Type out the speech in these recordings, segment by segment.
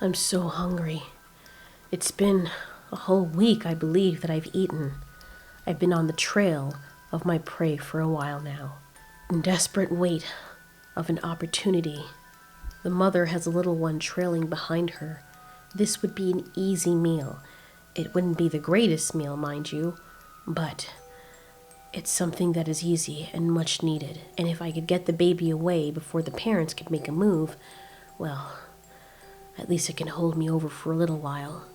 I'm so hungry. It's been a whole week, I believe, that I've eaten. I've been on the trail of my prey for a while now, in desperate wait of an opportunity. The mother has a little one trailing behind her. This would be an easy meal. It wouldn't be the greatest meal, mind you, but it's something that is easy and much needed. And if I could get the baby away before the parents could make a move, well, at least it can hold me over for a little while.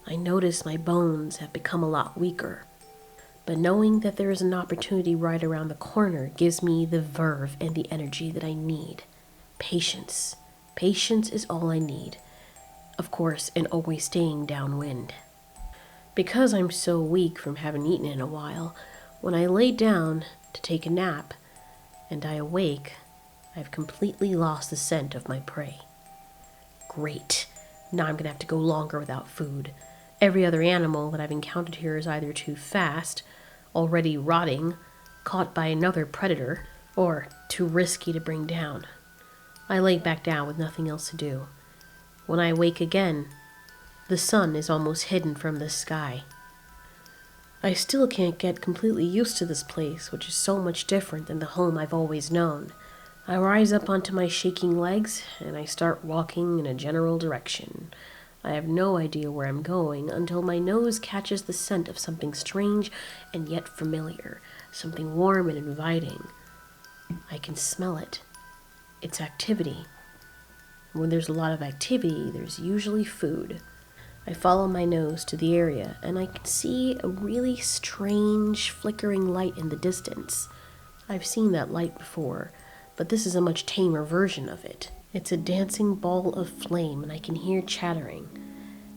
I notice my bones have become a lot weaker, but knowing that there is an opportunity right around the corner gives me the verve and the energy that I need. Patience. Patience is all I need. Of course, and always staying downwind. Because I'm so weak from having eaten in a while, when I lay down to take a nap and I awake, I've completely lost the scent of my prey. Great. Now I'm gonna have to go longer without food. Every other animal that I've encountered here is either too fast, already rotting, caught by another predator, or too risky to bring down. I lay back down with nothing else to do. When I wake again, the sun is almost hidden from the sky. I still can't get completely used to this place, which is so much different than the home I've always known. I rise up onto my shaking legs, and I start walking in a general direction. I have no idea where I'm going until my nose catches the scent of something strange and yet familiar, something warm and inviting. I can smell it. It's activity. When there's a lot of activity, there's usually food. I follow my nose to the area, and I can see a really strange, flickering light in the distance. I've seen that light before, but this is a much tamer version of it. It's a dancing ball of flame, and I can hear chattering.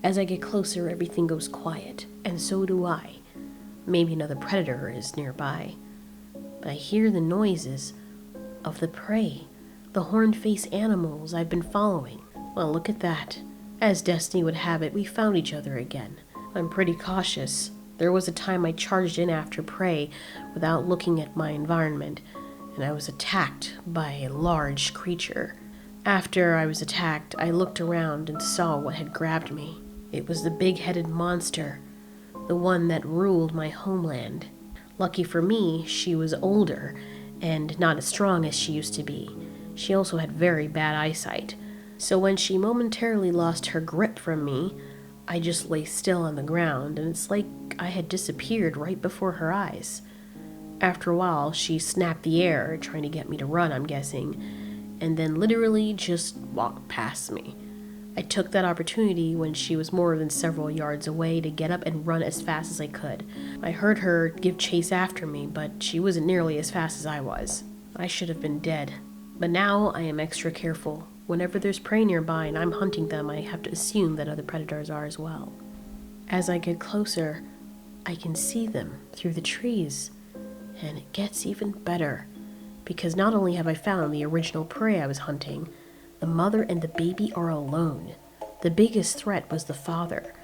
As I get closer, everything goes quiet, and so do I. Maybe another predator is nearby. But I hear the noises of the prey, the horned-faced animals I've been following. Well, look at that. As destiny would have it, we found each other again. I'm pretty cautious. There was a time I charged in after prey without looking at my environment, and I was attacked by a large creature. After I was attacked, I looked around and saw what had grabbed me. It was the big-headed monster, the one that ruled my homeland. Lucky for me, she was older and not as strong as she used to be. She also had very bad eyesight. So when she momentarily lost her grip from me, I just lay still on the ground, and it's like I had disappeared right before her eyes. After a while, she snapped the air, trying to get me to run, I'm guessing, and then literally just walked past me. I took that opportunity when she was more than several yards away to get up and run as fast as I could. I heard her give chase after me, but she wasn't nearly as fast as I was. I should have been dead. But now I am extra careful. Whenever there's prey nearby and I'm hunting them, I have to assume that other predators are as well. As I get closer, I can see them through the trees, and it gets even better, because not only have I found the original prey I was hunting, the mother and the baby are alone. The biggest threat was the father.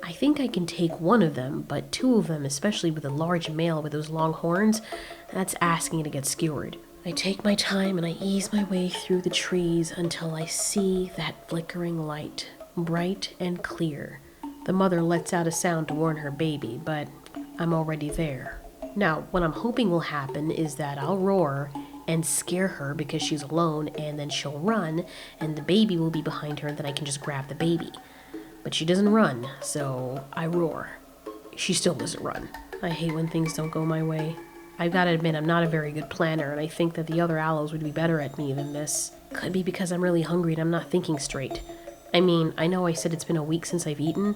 I think I can take one of them, but two of them, especially with a large male with those long horns, that's asking to get skewered. I take my time and I ease my way through the trees until I see that flickering light, bright and clear. The mother lets out a sound to warn her baby, but I'm already there. Now, what I'm hoping will happen is that I'll roar and scare her because she's alone, and then she'll run, and the baby will be behind her, and then I can just grab the baby. But she doesn't run, so I roar. She still doesn't run. I hate when things don't go my way. I've got to admit, I'm not a very good planner, and I think that the other Allos would be better at me than this. Could be because I'm really hungry and I'm not thinking straight. I mean, I know I said it's been a week since I've eaten,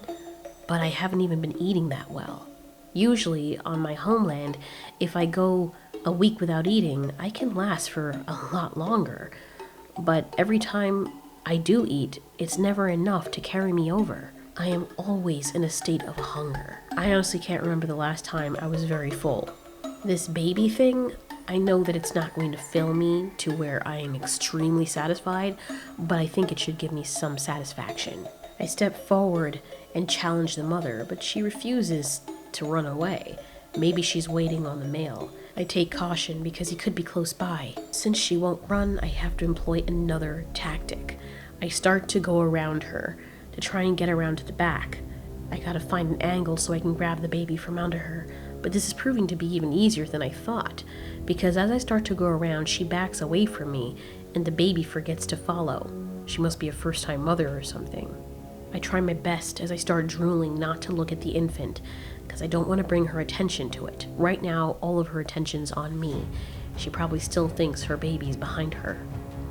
but I haven't even been eating that well. Usually, on my homeland, if I go a week without eating, I can last for a lot longer. But every time I do eat, it's never enough to carry me over. I am always in a state of hunger. I honestly can't remember the last time I was very full. This baby thing, I know that it's not going to fill me to where I am extremely satisfied, but I think it should give me some satisfaction. I step forward and challenge the mother, but she refuses to run away. Maybe she's waiting on the male. I take caution because he could be close by. Since she won't run, I have to employ another tactic. I start to go around her. to try and get around to the back. I gotta find an angle so I can grab the baby from under her, but this is proving to be even easier than I thought, because as I start to go around, she backs away from me, and the baby forgets to follow. She must be a first-time mother or something. I try my best as I start drooling not to look at the infant, because I don't want to bring her attention to it. Right now, all of her attention's on me. She probably still thinks her baby's behind her.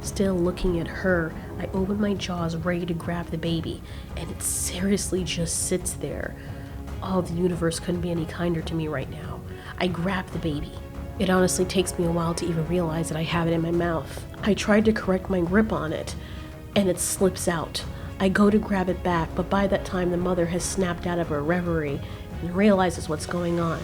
Still looking at her, I open my jaws ready to grab the baby, and it seriously just sits there. Oh, the universe couldn't be any kinder to me right now. I grab the baby. It honestly takes me a while to even realize that I have it in my mouth. I tried to correct my grip on it, and it slips out. I go to grab it back, but by that time the mother has snapped out of her reverie and realizes what's going on.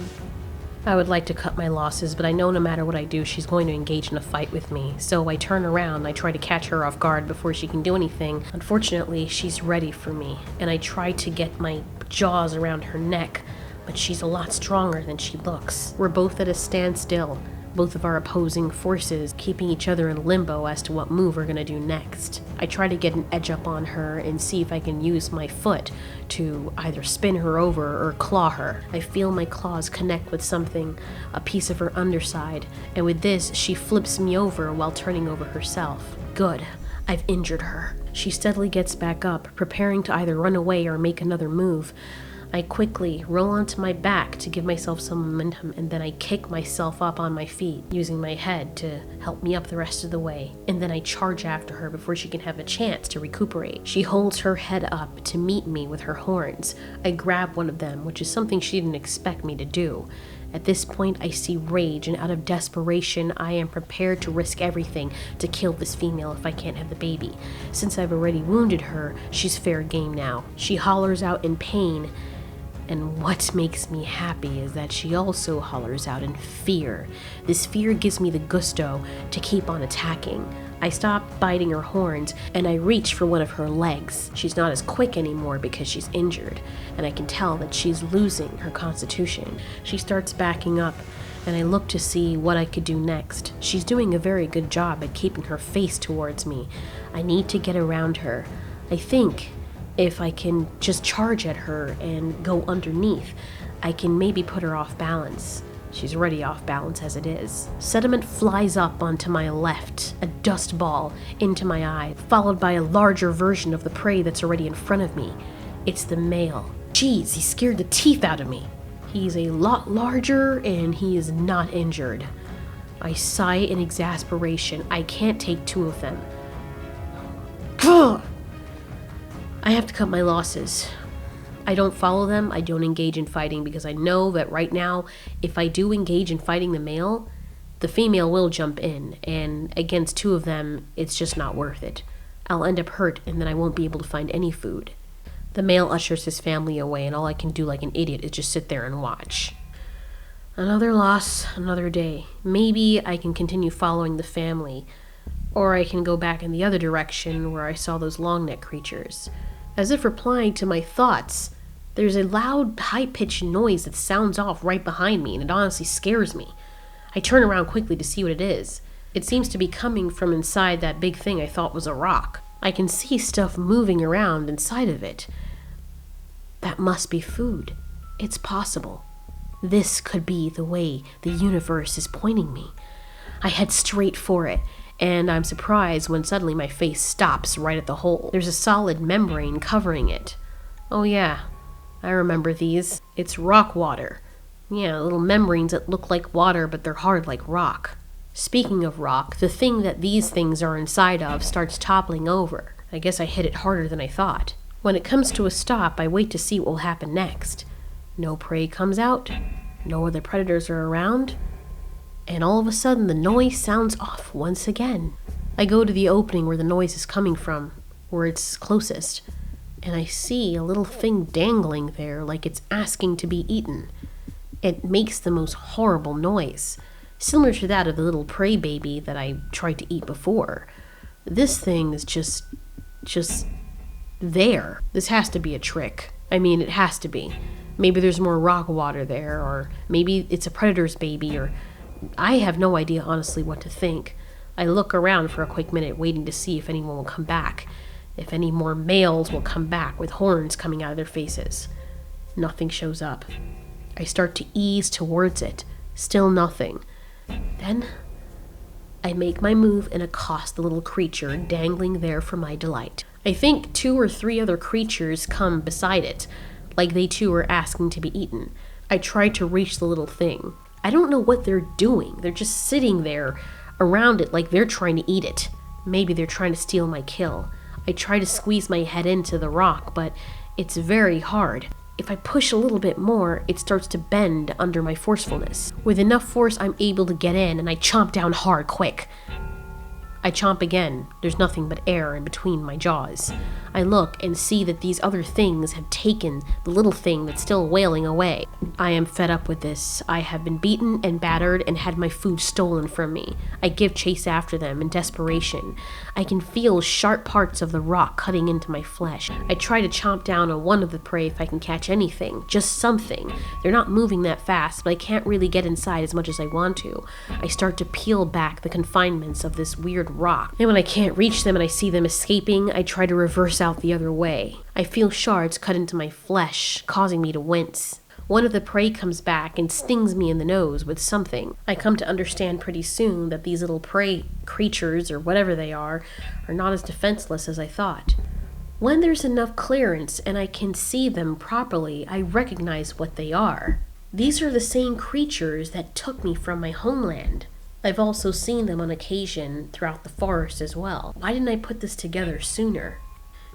I would like to cut my losses, but I know no matter what I do, she's going to engage in a fight with me. So I turn around and I try to catch her off guard before she can do anything. Unfortunately, she's ready for me, and I try to get my jaws around her neck, but she's a lot stronger than she looks. We're both at a standstill, both of our opposing forces keeping each other in limbo as to what move we're gonna do next. I try to get an edge up on her and see if I can use my foot to either spin her over or claw her. I feel my claws connect with something, a piece of her underside, and with this, she flips me over while turning over herself. Good. I've injured her. She steadily gets back up, preparing to either run away or make another move. I quickly roll onto my back to give myself some momentum, and then I kick myself up on my feet, using my head to help me up the rest of the way. And then I charge after her before she can have a chance to recuperate. She holds her head up to meet me with her horns. I grab one of them, which is something she didn't expect me to do. At this point, I see rage, and out of desperation, I am prepared to risk everything to kill this female if I can't have the baby. Since I've already wounded her, she's fair game now. She hollers out in pain, and what makes me happy is that she also hollers out in fear. This fear gives me the gusto to keep on attacking. I stop biting her horns, and I reach for one of her legs. She's not as quick anymore because she's injured, and I can tell that she's losing her constitution. She starts backing up, and I look to see what I could do next. She's doing a very good job at keeping her face towards me. I need to get around her. I think if I can just charge at her and go underneath, I can maybe put her off balance. She's already off balance as it is. Sediment flies up onto my left, a dust ball into my eye, followed by a larger version of the prey that's already in front of me. It's the male. Jeez, he scared the teeth out of me. He's a lot larger and he is not injured. I sigh in exasperation. I can't take two of them. I have to cut my losses. I don't follow them, I don't engage in fighting, because I know that right now, if I do engage in fighting the male, the female will jump in, and against two of them, it's just not worth it. I'll end up hurt, and then I won't be able to find any food. The male ushers his family away, and all I can do like an idiot is just sit there and watch. Another loss, another day. Maybe I can continue following the family, or I can go back in the other direction where I saw those long-neck creatures. As if replying to my thoughts, there's a loud, high-pitched noise that sounds off right behind me, and it honestly scares me. I turn around quickly to see what it is. It seems to be coming from inside that big thing I thought was a rock. I can see stuff moving around inside of it. That must be food. It's possible. This could be the way the universe is pointing me. I head straight for it, and I'm surprised when suddenly my face stops right at the hole. There's a solid membrane covering it. Oh yeah, I remember these. It's rock water. Yeah, little membranes that look like water, but they're hard like rock. Speaking of rock, the thing that these things are inside of starts toppling over. I guess I hit it harder than I thought. When it comes to a stop, I wait to see what will happen next. No prey comes out, no other predators are around, and all of a sudden the noise sounds off once again. I go to the opening where the noise is coming from, where it's closest, and I see a little thing dangling there like it's asking to be eaten. It makes the most horrible noise, similar to that of the little prey baby that I tried to eat before. This thing is just there. This has to be a trick. I mean, it has to be. Maybe there's more rock water there, or maybe it's a predator's baby, or I have no idea honestly what to think. I look around for a quick minute waiting to see if anyone will come back, if any more males will come back with horns coming out of their faces. Nothing shows up. I start to ease towards it. Still nothing. Then I make my move and accost the little creature dangling there for my delight. I think 2 or 3 other creatures come beside it, like they too are asking to be eaten. I try to reach the little thing. I don't know what they're doing. They're just sitting there around it like they're trying to eat it. Maybe they're trying to steal my kill. I try to squeeze my head into the rock, but it's very hard. If I push a little bit more, it starts to bend under my forcefulness. With enough force, I'm able to get in, and I chomp down hard quick. I chomp again. There's nothing but air in between my jaws. I look and see that these other things have taken the little thing that's still wailing away. I am fed up with this. I have been beaten and battered and had my food stolen from me. I give chase after them in desperation. I can feel sharp parts of the rock cutting into my flesh. I try to chomp down on one of the prey if I can catch anything, just something. They're not moving that fast, but I can't really get inside as much as I want to. I start to peel back the confinements of this weird rock. And when I can't reach them and I see them escaping, I try to reverse out the other way. I feel shards cut into my flesh, causing me to wince. One of the prey comes back and stings me in the nose with something. I come to understand pretty soon that these little prey creatures, or whatever they are not as defenseless as I thought. When there's enough clearance and I can see them properly, I recognize what they are. These are the same creatures that took me from my homeland. I've also seen them on occasion throughout the forest as well. Why didn't I put this together sooner?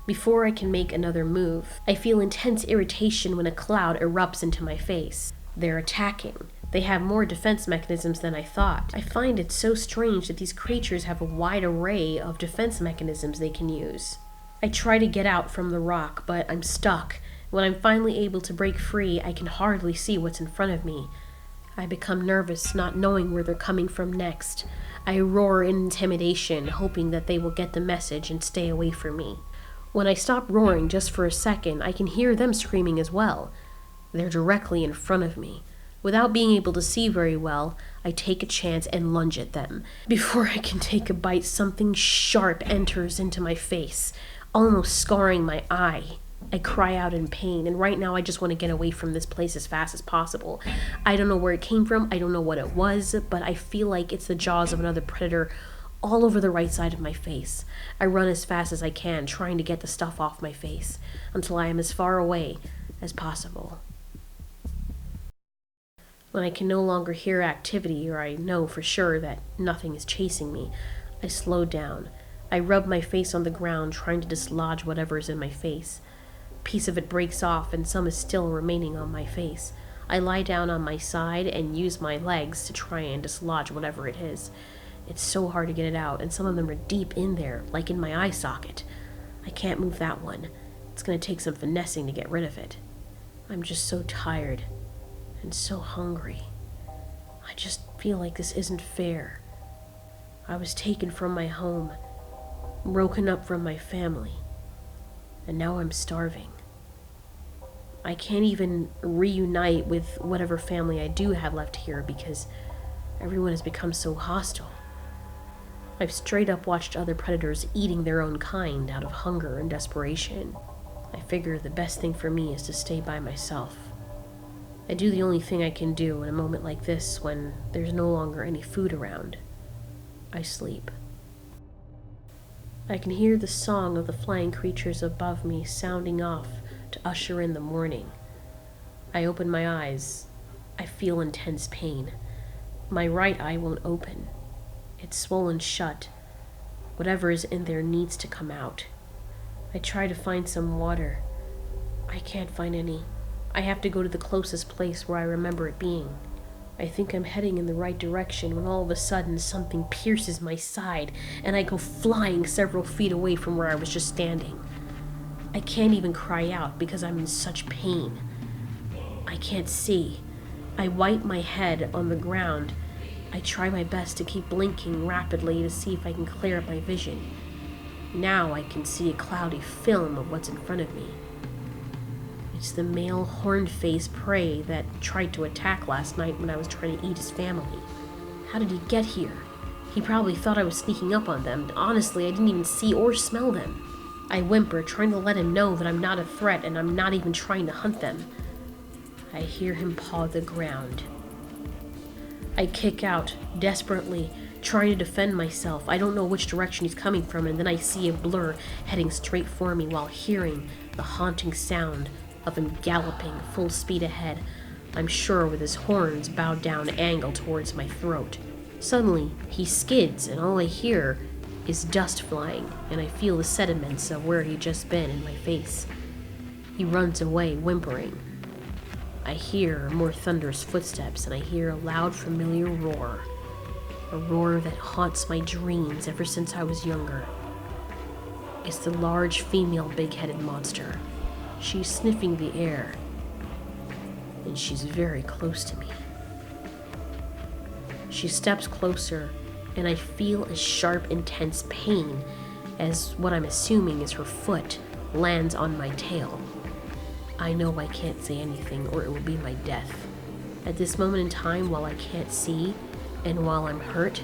Before I can make another move, I feel intense irritation when a cloud erupts into my face. They're attacking. They have more defense mechanisms than I thought. I find it so strange that these creatures have a wide array of defense mechanisms they can use. I try to get out from the rock, but I'm stuck. When I'm finally able to break free, I can hardly see what's in front of me. I become nervous, not knowing where they're coming from next. I roar in intimidation, hoping that they will get the message and stay away from me. When I stop roaring just for a second, I can hear them screaming as well. They're directly in front of me. Without being able to see very well, I take a chance and lunge at them. Before I can take a bite, something sharp enters into my face, almost scarring my eye. I cry out in pain, and right now I just want to get away from this place as fast as possible. I don't know where it came from, I don't know what it was, but I feel like it's the jaws of another predator all over the right side of my face. I run as fast as I can, trying to get the stuff off my face, until I am as far away as possible. When I can no longer hear activity, or I know for sure that nothing is chasing me, I slow down. I rub my face on the ground, trying to dislodge whatever is in my face. A piece of it breaks off, and some is still remaining on my face. I lie down on my side and use my legs to try and dislodge whatever it is. It's so hard to get it out, and some of them are deep in there, like in my eye socket. I can't move that one. It's going to take some finessing to get rid of it. I'm just so tired and so hungry. I just feel like this isn't fair. I was taken from my home, broken up from my family, and now I'm starving. I can't even reunite with whatever family I do have left here because everyone has become so hostile. I've straight up watched other predators eating their own kind out of hunger and desperation. I figure the best thing for me is to stay by myself. I do the only thing I can do in a moment like this when there's no longer any food around. I sleep. I can hear the song of the flying creatures above me sounding off to usher in the morning. I open my eyes. I feel intense pain. My right eye won't open. It's swollen shut. Whatever is in there needs to come out. I try to find some water. I can't find any. I have to go to the closest place where I remember it being. I think I'm heading in the right direction when all of a sudden something pierces my side and I go flying several feet away from where I was just standing. I can't even cry out because I'm in such pain. I can't see. I wipe my head on the ground. I try my best to keep blinking rapidly to see if I can clear up my vision. Now I can see a cloudy film of what's in front of me. It's the male horned-faced prey that tried to attack last night when I was trying to eat his family. How did he get here? He probably thought I was sneaking up on them. Honestly, I didn't even see or smell them. I whimper, trying to let him know that I'm not a threat and I'm not even trying to hunt them. I hear him paw the ground. I kick out, desperately, trying to defend myself. I don't know which direction he's coming from, and then I see a blur heading straight for me while hearing the haunting sound of him galloping full speed ahead, I'm sure with his horns bowed down angle towards my throat. Suddenly, he skids, and all I hear is dust flying, and I feel the sediments of where he'd just been in my face. He runs away, whimpering. I hear more thunderous footsteps, and I hear a loud, familiar roar. A roar that haunts my dreams ever since I was younger. It's the large female big-headed monster. She's sniffing the air, and she's very close to me. She steps closer, and I feel a sharp, intense pain as what I'm assuming is her foot lands on my tail. I know I can't say anything or it will be my death. At this moment in time, while I can't see and while I'm hurt,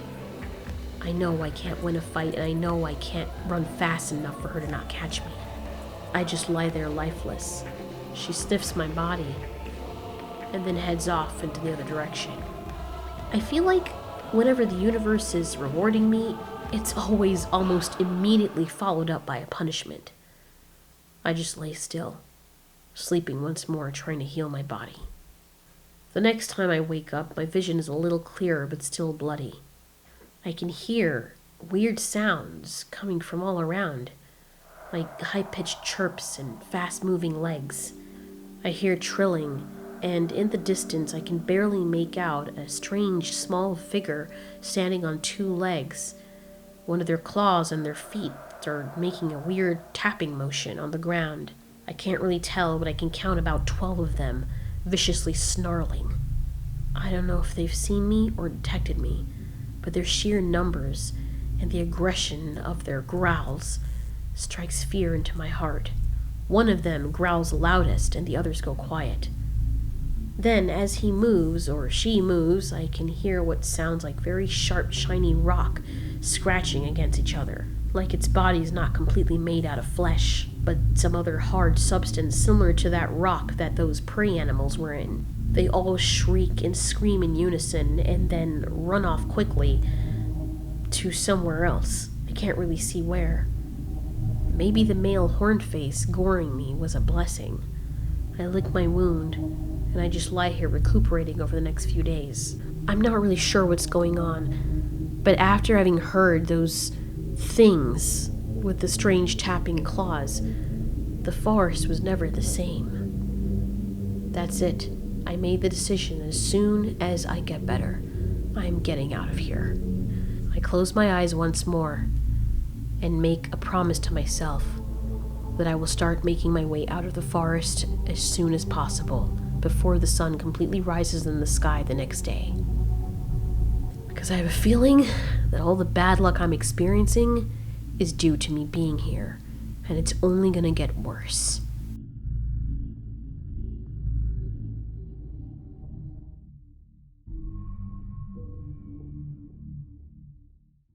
I know I can't win a fight and I know I can't run fast enough for her to not catch me. I just lie there lifeless. She sniffs my body and then heads off into the other direction. I feel like whenever the universe is rewarding me, it's always almost immediately followed up by a punishment. I just lay still, sleeping once more, trying to heal my body. The next time I wake up, my vision is a little clearer but still bloody. I can hear weird sounds coming from all around, like high-pitched chirps and fast-moving legs. I hear trilling, and in the distance I can barely make out a strange small figure standing on two legs. One of their claws and their feet are making a weird tapping motion on the ground. I can't really tell, but I can count about 12 of them, viciously snarling. I don't know if they've seen me or detected me, but their sheer numbers and the aggression of their growls strikes fear into my heart. One of them growls loudest and the others go quiet. Then, as he moves, or she moves, I can hear what sounds like very sharp, shiny rock scratching against each other, like its body is not completely made out of flesh, but some other hard substance similar to that rock that those prey animals were in. They all shriek and scream in unison, and then run off quickly to somewhere else. I can't really see where. Maybe the male horned face goring me was a blessing. I lick my wound, and I just lie here recuperating over the next few days. I'm not really sure what's going on, but after having heard those things with the strange tapping claws, the forest was never the same. That's it. I made the decision as soon as I get better, I'm getting out of here. I close my eyes once more and make a promise to myself that I will start making my way out of the forest as soon as possible, before the sun completely rises in the sky the next day. Because I have a feeling that all the bad luck I'm experiencing is due to me being here, and it's only gonna get worse.